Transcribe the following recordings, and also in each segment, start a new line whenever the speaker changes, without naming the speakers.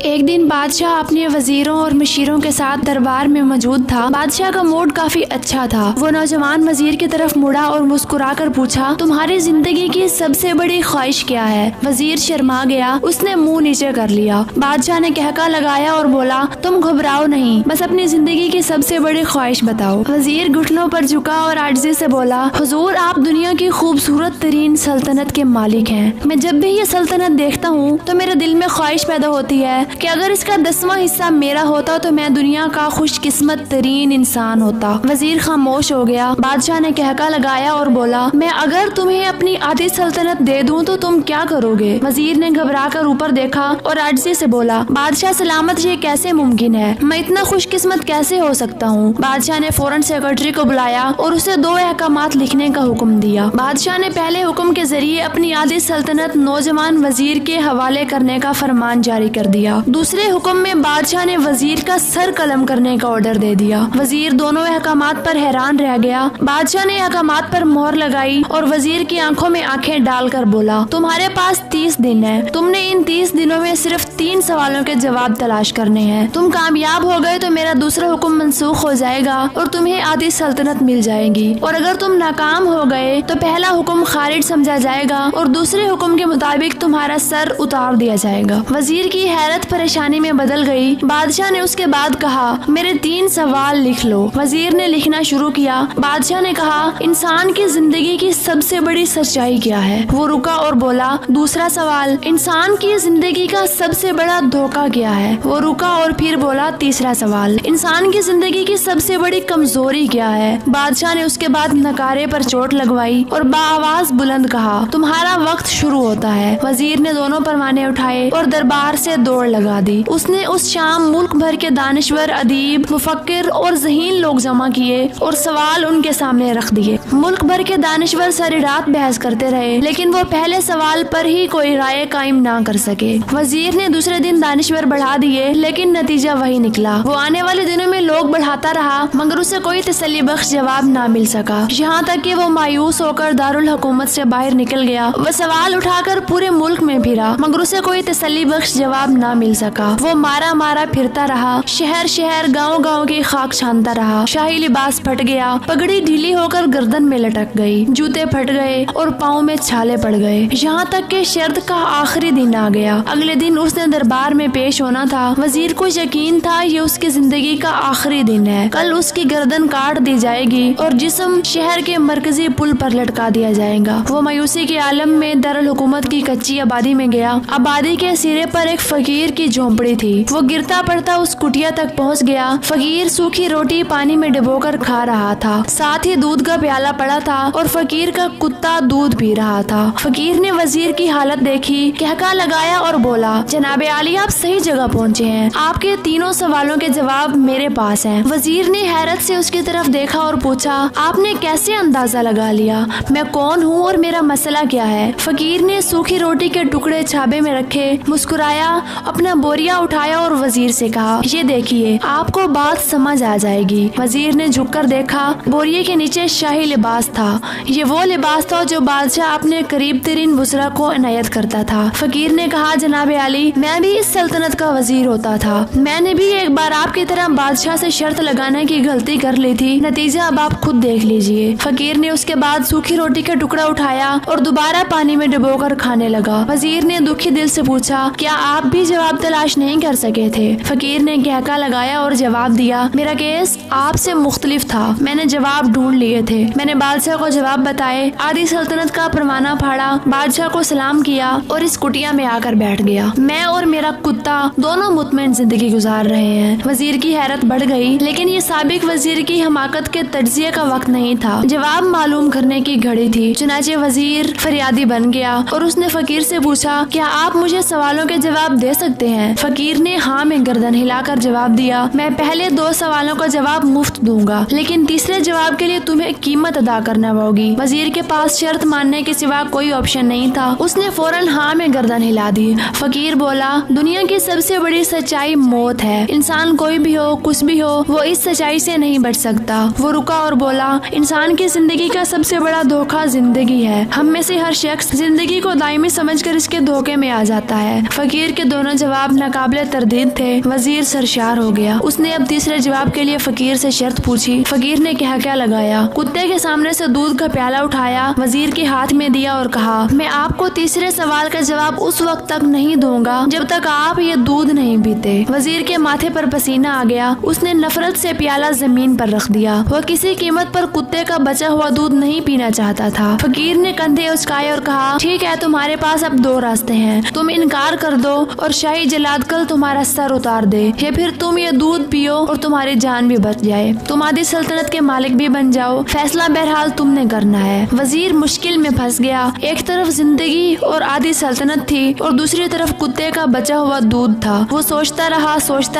एक दिन बादशाह अपने वजीरों और मशीरों के साथ दरबार में मौजूद था। बादशाह का मूड काफी अच्छा था। वो नौजवान वजीर की तरफ मुड़ा और मुस्कुरा कर पूछा, तुम्हारी जिंदगी की सबसे बड़ी ख्वाहिश क्या है? वजीर शर्मा गया, उसने मुंह नीचे कर लिया। बादशाह ने कहका लगाया और बोला, तुम घबराओ नहीं, बस अपनी जिंदगी की सबसे बड़ी ख्वाहिश बताओ। वजीर घुटनों पर झुका और आजिज़ी से बोला, हुजूर आप दुनिया की खूबसूरत तरीन सल्तनत के मालिक हैं। मैं जब भी ये सल्तनत देखता हूँ तो मेरे दिल में ख्वाहिश पैदा होती है कि अगर इसका 10वां हिस्सा मेरा होता तो मैं दुनिया का खुशकिस्मत तरीन इंसान होता। वजीर खामोश हो गया। बादशाह ने कहका लगाया और बोला, मैं अगर तुम्हें अपनी आधी सल्तनत दे दूं तो तुम क्या करोगे? वजीर ने घबरा कर ऊपर देखा और आजिज़ी से बोला, बादशाह सलामत, ये कैसे मुमकिन है? मैं इतना खुशकिस्मत कैसे हो सकता हूँ? बादशाह ने फौरन सेक्रेटरी को बुलाया और उसे 2 अहकामात लिखने का हुक्म दिया। बादशाह ने पहले हुक्म के जरिए अपनी आधी सल्तनत नौजवान वजीर के हवाले करने का फरमान जारी कर दिया। दूसरे हुक्म में बादशाह ने वजीर का सर कलम करने का ऑर्डर दे दिया। वजीर दोनों अहकामात पर हैरान रह गया। बादशाह ने अहकामात पर मोहर लगाई और वजीर की आंखों में आंखें डालकर बोला, तुम्हारे पास 30 दिन है। तुमने इन 30 दिनों में सिर्फ 3 सवालों के जवाब तलाश करने हैं। तुम कामयाब हो गए तो मेरा दूसरा हुक्म मंसूख हो जाएगा और तुम्हें आधी सल्तनत मिल जाएगी, और अगर तुम नाकाम हो गए तो पहला हुक्म खारिज समझा जाएगा और दूसरे हुक्म के मुताबिक तुम्हारा सर उतार दिया जाएगा। वजीर की हैरत परेशानी में बदल गई। बादशाह ने उसके बाद कहा, मेरे 3 सवाल लिख लो। वजीर ने लिखना शुरू किया। बादशाह ने कहा, इंसान की जिंदगी की सबसे बड़ी सच्चाई क्या है? वो रुका और बोला, दूसरा सवाल, इंसान की जिंदगी का सबसे बड़ा धोखा क्या है? वो रुका और फिर बोला, तीसरा सवाल, इंसान की जिंदगी की सबसे बड़ी कमजोरी क्या है? बादशाह ने उसके बाद नकारे पर चोट लगवाई और बाआवाज बुलंद कहा, तुम्हारा वक्त शुरू होता है। वजीर ने दोनों परवाने उठाए और दरबार से दौड़ लगा दी। उसने उस शाम मुल्क भर के दानिश्वर, अदीब, मुफक्किर और ज़हीन लोग जमा किए और सवाल उनके सामने रख दिए। मुल्क भर के दानिश्वर सारी रात बहस करते रहे, लेकिन वो पहले सवाल पर ही कोई राय कायम ना कर सके। वजीर ने दूसरे दिन दानिश्वर बढ़ा दिए, लेकिन नतीजा वही निकला। वो आने वाले दिनों में लोग बढ़ाता रहा, मगर उसे कोई तसल्ली बख्श जवाब ना मिल सका। यहाँ तक कि वो मायूस होकर दारुल हुकूमत से बाहर निकल गया। वह सवाल उठाकर पूरे मुल्क में फिरा, मगर उसे कोई तसल्ली बख्श जवाब ना मिल सका। वो मारा मारा फिरता रहा, शहर शहर, गाँव गाँव की खाक छानता रहा। शाही लिबास फट गया, पगड़ी ढीली होकर गर्दन में लटक गई, जूते फट गए और पाँव में छाले पड़ गए। यहाँ तक कि शर्त का आखिरी दिन आ गया। अगले दिन उसने दरबार में पेश होना था। वजीर को यकीन था ये उसकी जिंदगी का आखिरी दिन है। कल उसकी गर्दन काट दी जाएगी और जिस्म शहर के मरकजी पुल पर लटका दिया जाएगा। वो मायूसी के आलम में दारुल हुकूमत की कच्ची आबादी में गया। आबादी के सिरे पर एक फकीर की झोंपड़ी थी। वो गिरता पड़ता उस कुटिया तक पहुंच गया। फकीर सूखी रोटी पानी में डुबोकर खा रहा था, साथ ही दूध का प्याला पड़ा था और फकीर का कुत्ता दूध पी रहा था। फकीर ने वजीर की हालत देखी, कहका लगाया और बोला, जनाबे आली, आप सही जगह पहुँचे हैं। आपके 3 सवालों के जवाब मेरे पास हैं। वजीर ने हैरत से उसकी तरफ देखा और पूछा, आपने कैसे अंदाजा लगा लिया मैं कौन हूँ और मेरा मसला क्या है? फकीर ने सूखी रोटी के टुकड़े छाबे में रखे, मुस्कुराया, अपना बोरिया उठाया और वजीर से कहा, ये देखिए, आपको बात समझ आ जाएगी। वजीर ने झुककर देखा। बोरिये के नीचे शाही लिबास था। ये वो लिबास था जो बादशाह अपने करीब तरीन वज़रा को इनायत करता था। फकीर ने कहा, जनाबे आली, मैं भी इस सल्तनत का वजीर होता था। मैंने भी एक बार आपकी तरह बादशाह से शर्त लगाने की गलती कर ली थी। नतीजा अब आप खुद देख लीजिए। फकीर ने उसके बाद सूखी रोटी का टुकड़ा उठाया और दोबारा पानी में डुबोकर खाने लगा। वजीर ने दुखी दिल से पूछा, क्या आप भी जवाब तलाश नहीं कर सके थे? फकीर ने कहका लगाया और जवाब दिया, मेरा केस आपसे मुख्तलिफ था। मैंने जवाब ढूंढ लिए थे। मैंने बादशाह को जवाब बताए, आधी सल्तनत का परवाना फाड़ा, बादशाह को सलाम किया और इस कुटिया में आकर बैठ गया। मैं और मेरा कुत्ता दोनों मुतमईन जिंदगी गुजार रहे हैं। वजीर की हैरत बढ़ गई, लेकिन ये साबिक वजीर की हमाकत के तज्जिये का वक्त नहीं था। जवाब मालूम करने की घड़ी थी। चुनाचे वजीर फरियादी बन गया और उसने फकीर से पूछा, क्या आप मुझे सवालों के जवाब दे सकते हैं? फकीर ने हाँ में गर्दन हिलाकर जवाब दिया, मैं पहले 2 सवालों का जवाब मुफ्त दूंगा, लेकिन तीसरे जवाब के लिए तुम्हें कीमत कीमत अदा करना होगी। वजीर के पास शर्त मानने के सिवा कोई ऑप्शन नहीं था। उसने फौरन हाँ में गर्दन हिला दी। फकीर बोला, दुनिया की सबसे बड़ी सच्चाई मौत है। इंसान कोई भी हो, कुछ भी हो, वो इस सच्चाई से नहीं बच सकता। वो रुका और बोला, इंसान की जिंदगी का सबसे बड़ा धोखा जिंदगी है। हम में से हर शख्स जिंदगी को दायमी समझकर इसके धोखे में आ जाता है। फकीर के दोनों जवाब नाकाबिले तरदीद थे। वजीर सरशार हो गया। उसने अब तीसरे जवाब के लिए फकीर से शर्त पूछी। फकीर ने क्या लगाया। कुत्ते के सामने से दूध का प्याला उठाया, वजीर के हाथ में दिया और कहा, मैं आपको तीसरे सवाल का जवाब उस वक्त तक नहीं दूंगा जब तक आप ये दूध नहीं पीते। वजीर के माथे पर पसीना आ गया। उसने नफरत से प्याला जमीन पर रख दिया। वह किसी कीमत पर कुत्ते का बचा हुआ दूध नहीं पीना चाहता था। फकीर ने कंधे उचकाए और कहा, ठीक है, तुम्हारे पास अब दो रास्ते हैं। तुम इनकार कर दो और शाही जलाद कल तुम्हारा सर उतार दे, या फिर तुम ये दूध पियो और तुम्हारी जान भी बच जाए। तुम आधी सल्तनत के मालिक भी बन जाओ। फैसला बहरहाल तुमने करना है। वजीर मुश्किल में फंस गया। एक तरफ जिंदगी और आधी सल्तनत थी और दूसरी तरफ कुत्ते का बचा हुआ दूध था। वो सोचता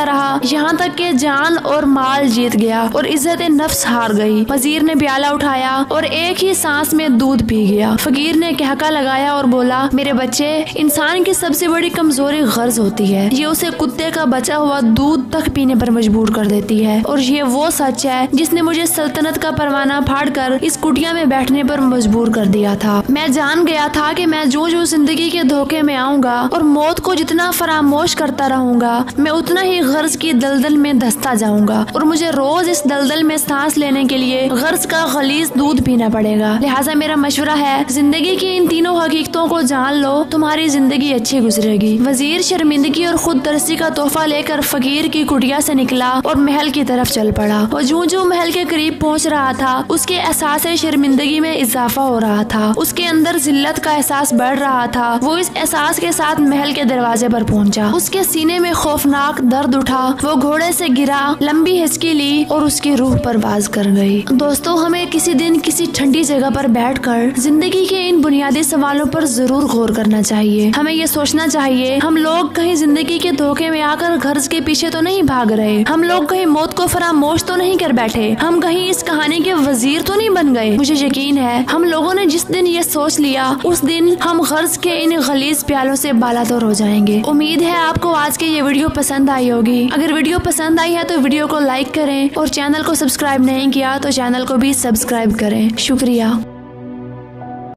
रहा यहाँ तक कि जान और माल जीत गया और इज्जत नफ्स हार गई। वजीर ने प्याला उठाया और एक ही सांस में दूध पी गया। फकीर ने कहका लगाया और बोला, मेरे बच्चे, इंसान की सबसे बड़ी कमजोरी गर्ज होती है। ये उसे कुत्ते का बचा हुआ दूध तक पीने पर मजबूर कर देती है। और ये वो सच है जिसने मुझे सल्तनत का परवाना फाड़कर इस कुटिया में बैठने पर मजबूर कर दिया था। मैं जान गया था कि मैं जो जिंदगी के धोखे में आऊंगा और मौत को जितना फरामोश करता रहूंगा, मैं उतना ही गर्ज की दलदल में धंसता जाऊंगा और मुझे रोज इस दलदल में सांस लेने के लिए गर्ज का गलीज दूध पीना पड़ेगा। लिहाजा मेरा मशवरा है, जिंदगी की इन तीनों हकीकतों को जान लो, तुम्हारी जिंदगी अच्छी गुजरेगी। वजीर शर्मिंदगी और खुद दर्सी का तोहफा लेकर फकीर की कुटिया से निकला और महल की तरफ चल पड़ा। और जो महल के करीब पहुंच रहा था, उसके एहसास शर्मिंदगी में इजाफा हो रहा था। उसके अंदर जिल्लत का एहसास बढ़ रहा था। वो इस एहसास के साथ महल के दरवाजे पर पहुंचा। उसके सीने में खौफनाक दर्द उठा। वो घोड़े से गिरा, लंबी हिचकी ली और उसकी रूह परवाज कर गई। दोस्तों, हमें किसी दिन किसी ठंडी जगह पर बैठकर जिंदगी के इन बुनियादी सवालों पर जरूर गौर करना चाहिए। हमें ये सोचना चाहिए, हम लोग कहीं जिंदगी के धोखे में आकर गर्ज के पीछे तो नहीं भाग रहे। हम लोग कहीं मौत को फरामोश तो नहीं कर बैठे। हम कहीं इस कहानी के वजीर तो नहीं बन गए। मुझे यकीन है, हम लोगों ने जिस दिन ये सोच लिया, उस दिन हम गर्ज के इन गलीज प्यालों से बालातर हो जाएंगे। उम्मीद है आपको आज की ये वीडियो पसंद आई होगी। अगर वीडियो पसंद आई है तो वीडियो को लाइक करें और चैनल को सब्सक्राइब नहीं किया तो चैनल को भी सब्सक्राइब करें। शुक्रिया।